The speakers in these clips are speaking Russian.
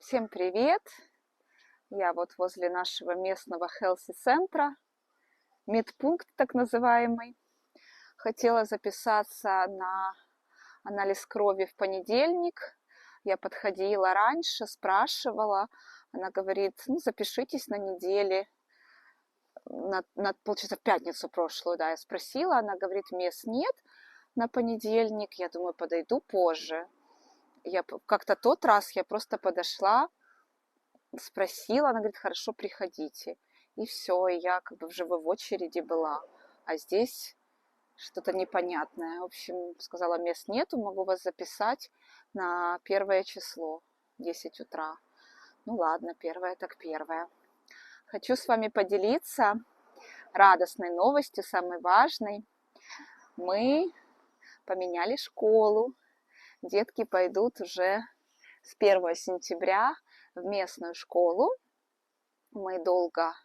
Всем привет! Я вот возле нашего местного хелси-центра, медпункт так называемый. Хотела записаться на анализ крови в понедельник. Я подходила раньше, спрашивала. Она говорит, запишитесь на неделе. Получается, в пятницу прошлую, да, я спросила. Она говорит, мест нет на понедельник. Я думаю, подойду позже. Как-то тот раз я просто подошла, спросила, она говорит, хорошо, приходите. И все, и я как бы уже в очереди была. А здесь что-то непонятное. В общем, сказала, мест нету, могу вас записать на 1 число, 10 утра. Ну ладно, 1 так 1. Хочу с вами поделиться радостной новостью, самой важной. Мы поменяли школу. Детки пойдут уже с 1 сентября в местную школу. Мы долго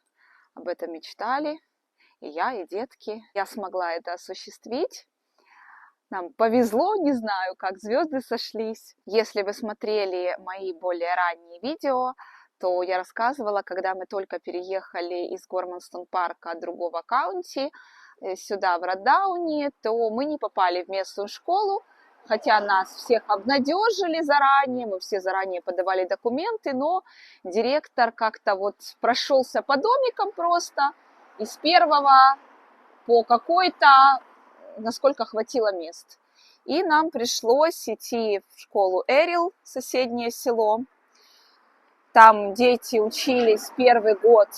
об этом мечтали, и я, и детки. Я смогла это осуществить. Нам повезло, не знаю, как звезды сошлись. Если вы смотрели мои более ранние видео, то я рассказывала, когда мы только переехали из Горманстон-парка другого каунти сюда, в Роддауни, то мы не попали в местную школу, хотя нас всех обнадежили заранее, мы все заранее подавали документы, но директор как-то вот прошелся по домикам просто, из первого по какой-то, насколько хватило мест. И нам пришлось идти в школу Эрил, соседнее село. Там дети учились первый год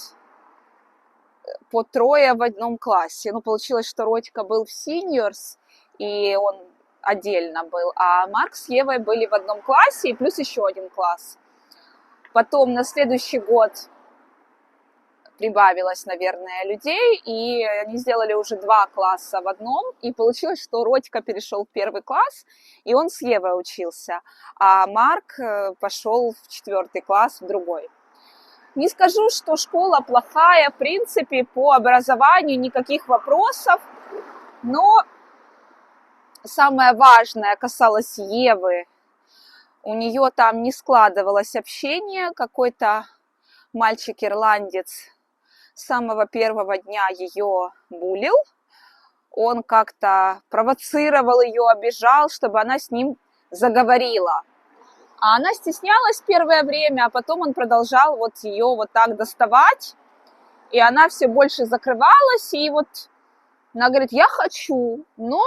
по 3 в одном классе. Получилось, что Родька был в seniors, и он отдельно был, а Марк с Евой были в одном классе, и плюс еще один класс. Потом на следующий год прибавилось, наверное, людей, и они сделали уже 2 класса в одном, и получилось, что Родька перешел в 1 класс, и он с Евой учился, а Марк пошел в 4 класс в другой. Не скажу, что школа плохая, в принципе, по образованию никаких вопросов, но самое важное касалось Евы. У нее там не складывалось общение, какой-то мальчик-ирландец с самого первого дня ее булил. Он как-то провоцировал ее, обижал, чтобы она с ним заговорила. А она стеснялась первое время, а потом он продолжал вот ее вот так доставать. И она все больше закрывалась, и вот она говорит, я хочу, но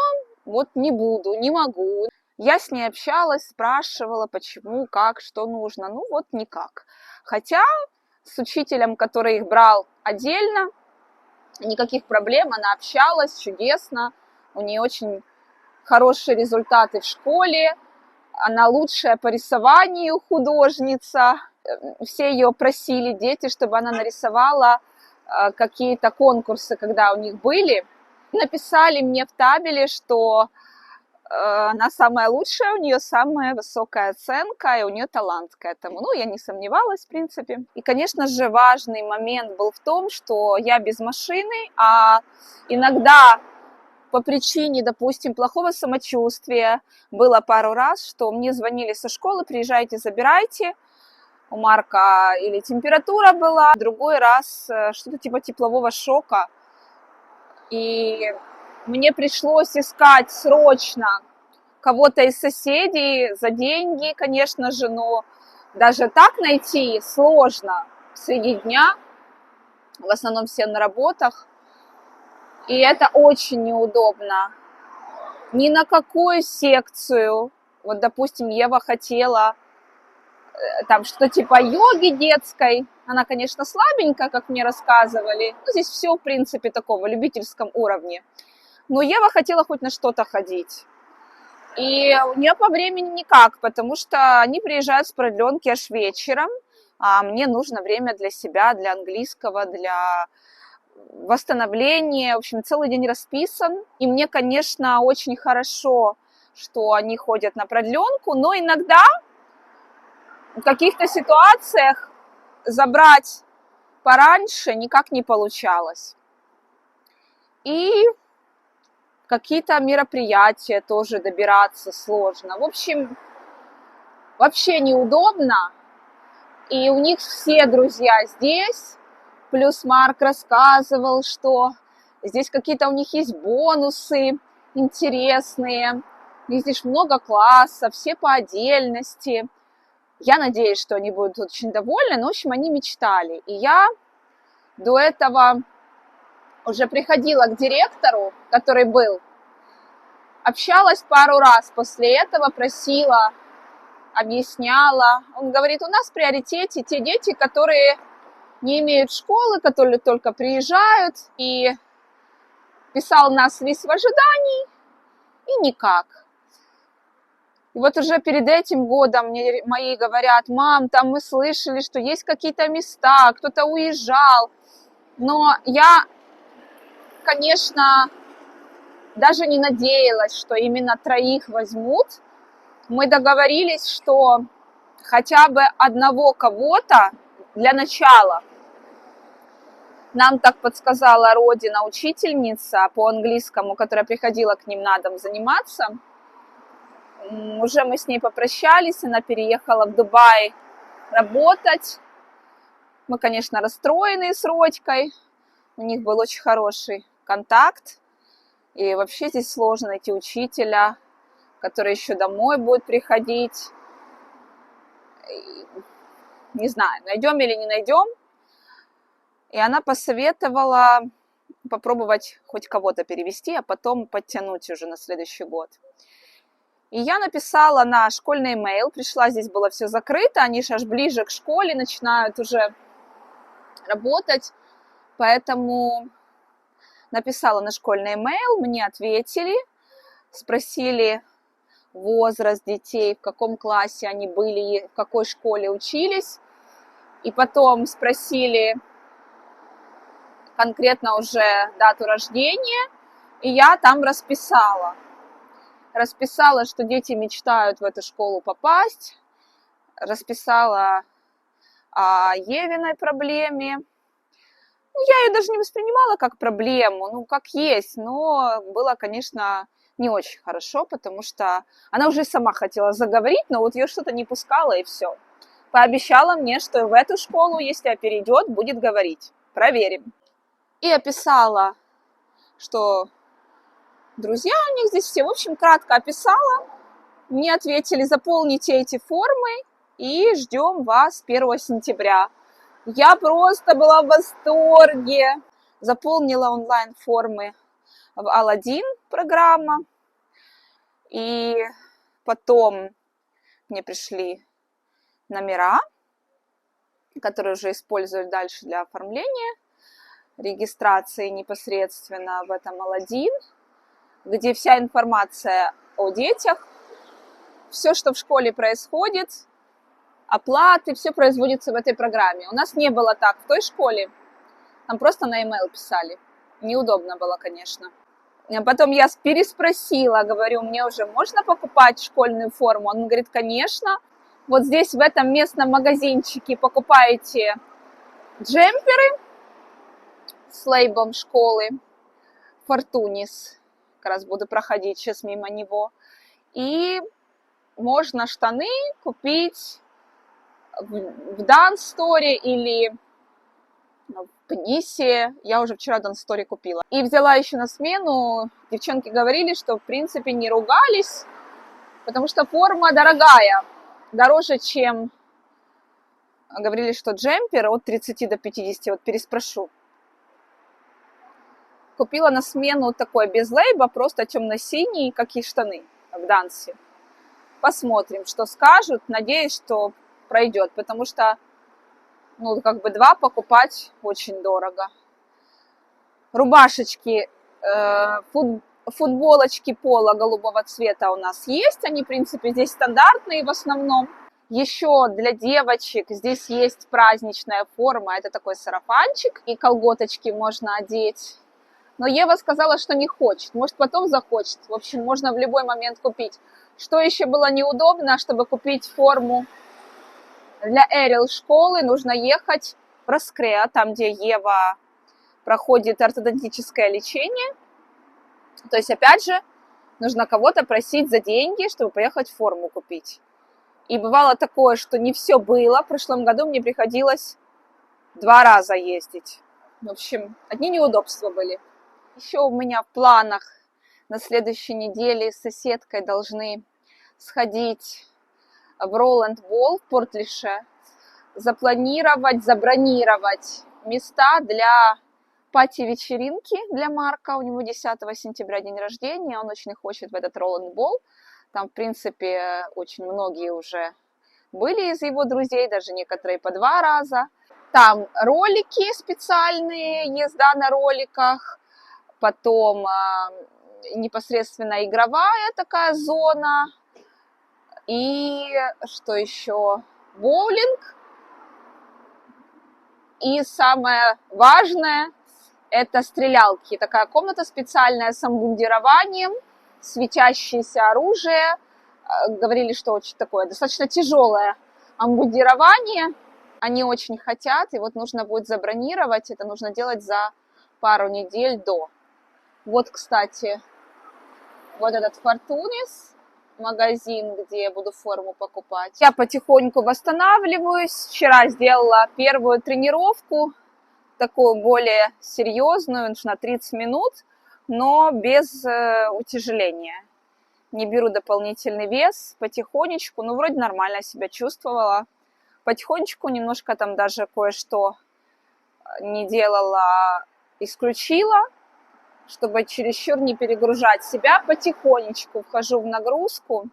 вот не буду, не могу. Я с ней общалась, спрашивала, почему, как, что нужно. Ну вот никак. Хотя с учителем, который их брал отдельно, никаких проблем, она общалась чудесно. У нее очень хорошие результаты в школе. Она лучшая по рисованию художница. Все ее просили, дети, чтобы она нарисовала какие-то конкурсы, когда у них были. Написали мне в табеле, что она самая лучшая, у нее самая высокая оценка, и у нее талант к этому. Я не сомневалась, в принципе. И, конечно же, важный момент был в том, что я без машины, а иногда по причине, допустим, плохого самочувствия было пару раз, что мне звонили со школы, приезжайте, забирайте. У Марка или температура была, другой раз что-то типа теплового шока. И мне пришлось искать срочно кого-то из соседей за деньги, конечно же, но даже так найти сложно среди дня. В основном все на работах. И это очень неудобно. Ни на какую секцию. Вот, допустим, Ева хотела там что-то типа йоги детской. Она, конечно, слабенькая, как мне рассказывали. Здесь все, в принципе, такого любительском уровне. Но Ева хотела хоть на что-то ходить. И у нее по времени никак, потому что они приезжают с продленки аж вечером, а мне нужно время для себя, для английского, для восстановления. В общем, целый день расписан. И мне, конечно, очень хорошо, что они ходят на продленку, но иногда в каких-то ситуациях забрать пораньше никак не получалось. И какие-то мероприятия тоже добираться сложно. В общем, вообще неудобно. И у них все друзья здесь. Плюс Марк рассказывал, что здесь какие-то у них есть бонусы интересные. Здесь много классов, все по отдельности. Я надеюсь, что они будут очень довольны. Но, в общем, они мечтали. И я до этого уже приходила к директору, который был, общалась пару раз после этого, просила, объясняла. Он говорит, у нас в приоритете те дети, которые не имеют школы, которые только приезжают, и писал нас лист в ожидании, и никак. И вот уже перед этим годом мне мои говорят, мам, там мы слышали, что есть какие-то места, кто-то уезжал. Но я, конечно, даже не надеялась, что именно 3 возьмут. Мы договорились, что хотя бы одного кого-то для начала. Нам так подсказала Родина, учительница по английскому, которая приходила к ним на дом заниматься. Уже мы с ней попрощались, она переехала в Дубай работать. Мы, конечно, расстроены с Родькой. У них был очень хороший контакт. И вообще здесь сложно найти учителя, который еще домой будет приходить. Не знаю, найдем или не найдем. И она посоветовала попробовать хоть кого-то перевести, а потом подтянуть уже на следующий год. И я написала на школьный имейл, пришла, здесь было все закрыто, они же аж ближе к школе начинают уже работать, поэтому написала на школьный имейл, мне ответили, спросили возраст детей, в каком классе они были, в какой школе учились, и потом спросили конкретно уже дату рождения, и я там расписала, что дети мечтают в эту школу попасть, расписала о Евиной проблеме. Я ее даже не воспринимала как проблему, как есть, но было, конечно, не очень хорошо, потому что она уже сама хотела заговорить, но вот ее что-то не пускало, и все. Пообещала мне, что в эту школу, если перейдет, будет говорить. Проверим. И описала, что друзья у них здесь все. В общем, кратко описала. Мне ответили, заполните эти формы и ждем вас 1 сентября. Я просто была в восторге. Заполнила онлайн-формы в Aladdin программа. И потом мне пришли номера, которые уже используют дальше для оформления регистрации непосредственно в этом Aladdin, где вся информация о детях, все, что в школе происходит, оплаты, все производится в этой программе. У нас не было так в той школе, там просто на e-mail писали. Неудобно было, конечно. Потом я переспросила, говорю, мне уже можно покупать школьную форму? Он говорит, конечно. Вот здесь в этом местном магазинчике покупаете джемперы с лейблом школы Фортунис. Как раз буду проходить сейчас мимо него. И можно штаны купить в Dance Store или в Пнисе. Я уже вчера Dance Store купила. И взяла еще на смену. Девчонки говорили, что в принципе не ругались, потому что форма дорогая. Дороже, чем говорили, что джемпер от 30 до 50. Вот переспрошу. Купила на смену такой без лейба, просто темно-синий, как и штаны в Дансе. Посмотрим, что скажут. Надеюсь, что пройдет, потому что, 2 покупать очень дорого. Рубашечки, футболочки пола голубого цвета у нас есть. Они, в принципе, здесь стандартные в основном. Еще для девочек здесь есть праздничная форма. Это такой сарафанчик. И колготочки можно одеть. Но Ева сказала, что не хочет. Может, потом захочет. В общем, можно в любой момент купить. Что еще было неудобно, чтобы купить форму для Эрил школы, нужно ехать в Раскреа, там, где Ева проходит ортодонтическое лечение. То есть, опять же, нужно кого-то просить за деньги, чтобы поехать форму купить. И бывало такое, что не все было. В прошлом году мне приходилось 2 раза ездить. В общем, одни неудобства были. Еще у меня в планах на следующей неделе с соседкой должны сходить в Роланд-Болл в Порт-Лише, забронировать места для пати-вечеринки для Марка. У него 10 сентября день рождения, он очень хочет в этот Роланд-Болл. Там, в принципе, очень многие уже были из его друзей, даже некоторые по 2 раза. Там ролики специальные, езда на роликах, потом непосредственно игровая такая зона, и что еще? Боулинг. И самое важное – это стрелялки. Такая комната специальная с обмундированием, светящееся оружие. Говорили, что очень такое достаточно тяжелое обмундирование. Они очень хотят, и вот нужно будет забронировать. Это нужно делать за пару недель до. Вот, кстати, вот этот Фортунис, магазин, где я буду форму покупать. Я потихоньку восстанавливаюсь. Вчера сделала первую тренировку, такую более серьезную, на 30 минут, но без утяжеления. Не беру дополнительный вес, потихонечку, ну, вроде нормально себя чувствовала. Потихонечку немножко там даже кое-что не делала, исключила, чтобы чересчур не перегружать себя. Потихонечку вхожу в нагрузку.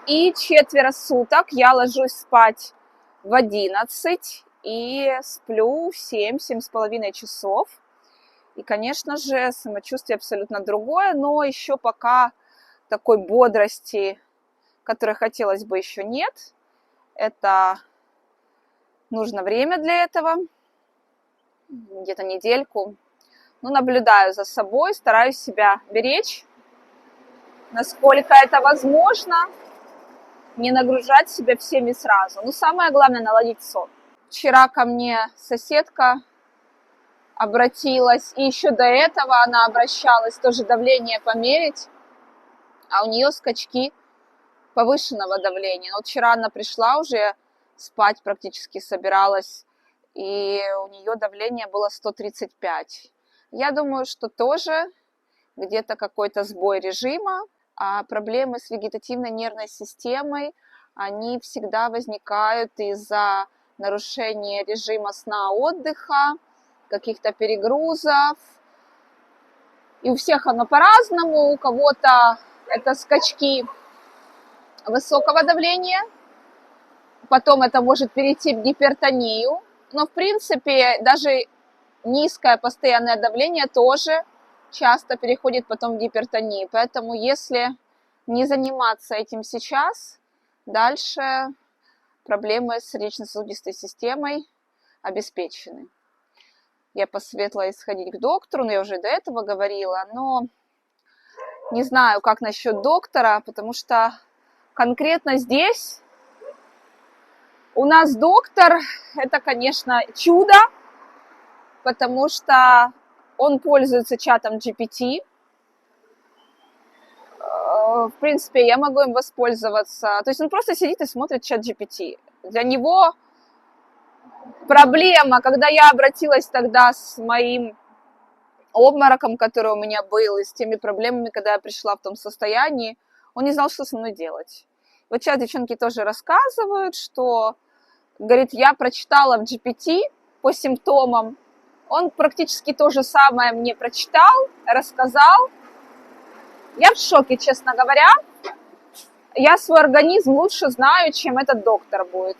И 4 суток я ложусь спать в 11 и сплю в 7-7,5 часов. И, конечно же, самочувствие абсолютно другое, но еще пока такой бодрости, которой хотелось бы, еще нет. Это нужно время для этого, где-то недельку. Ну, наблюдаю за собой, стараюсь себя беречь, насколько это возможно, не нагружать себя всеми сразу. Но самое главное – наладить сон. Вчера ко мне соседка обратилась, и еще до этого она обращалась, тоже давление померить, а у нее скачки повышенного давления. Но вот вчера она пришла уже спать, практически собиралась, и у нее давление было 135. Я думаю, что тоже где-то какой-то сбой режима, а проблемы с вегетативной нервной системой, они всегда возникают из-за нарушения режима сна-отдыха, каких-то перегрузов. И у всех оно по-разному. У кого-то это скачки высокого давления, потом это может перейти в гипертонию. Но, в принципе, даже низкое постоянное давление тоже часто переходит потом в гипертонию. Поэтому, если не заниматься этим сейчас, дальше проблемы с сердечно-сосудистой системой обеспечены. Я посоветовала сходить к доктору, но я уже до этого говорила, но не знаю, как насчет доктора, потому что конкретно здесь у нас доктор – это, конечно, чудо, потому что он пользуется чатом GPT. В принципе, я могу им воспользоваться. То есть он просто сидит и смотрит чат GPT. Для него проблема, когда я обратилась тогда с моим обмороком, который у меня был, и с теми проблемами, когда я пришла в том состоянии, он не знал, что со мной делать. Вот сейчас девчонки тоже рассказывают, что, говорит, я прочитала в GPT по симптомам, он практически то же самое мне прочитал, рассказал. Я в шоке, честно говоря. Я свой организм лучше знаю, чем этот доктор будет.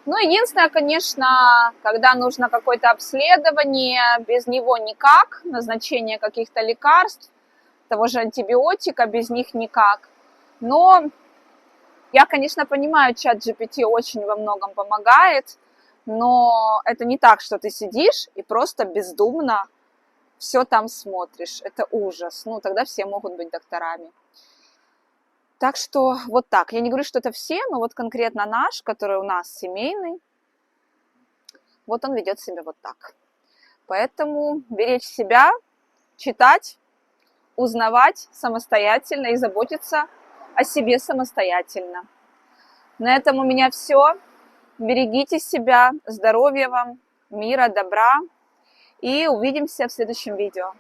Ну, единственное, конечно, когда нужно какое-то обследование, без него никак, назначение каких-то лекарств, того же антибиотика, без них никак. Но я, конечно, понимаю, чат GPT очень во многом помогает, но это не так, что ты сидишь и просто бездумно все там смотришь. Это ужас. Ну, тогда все могут быть докторами. Так что вот так. Я не говорю, что это все, но вот конкретно наш, который у нас семейный, вот он ведет себя вот так. Поэтому беречь себя, читать, узнавать самостоятельно и заботиться о себе самостоятельно. На этом у меня все. Берегите себя, здоровья вам, мира, добра. И увидимся в следующем видео.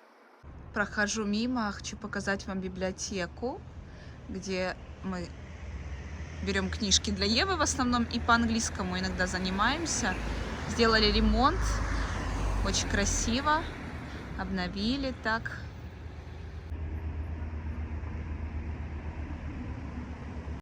Прохожу мимо, хочу показать вам библиотеку, где мы берем книжки для Евы в основном и по английскому иногда занимаемся. Сделали ремонт, очень красиво, обновили так.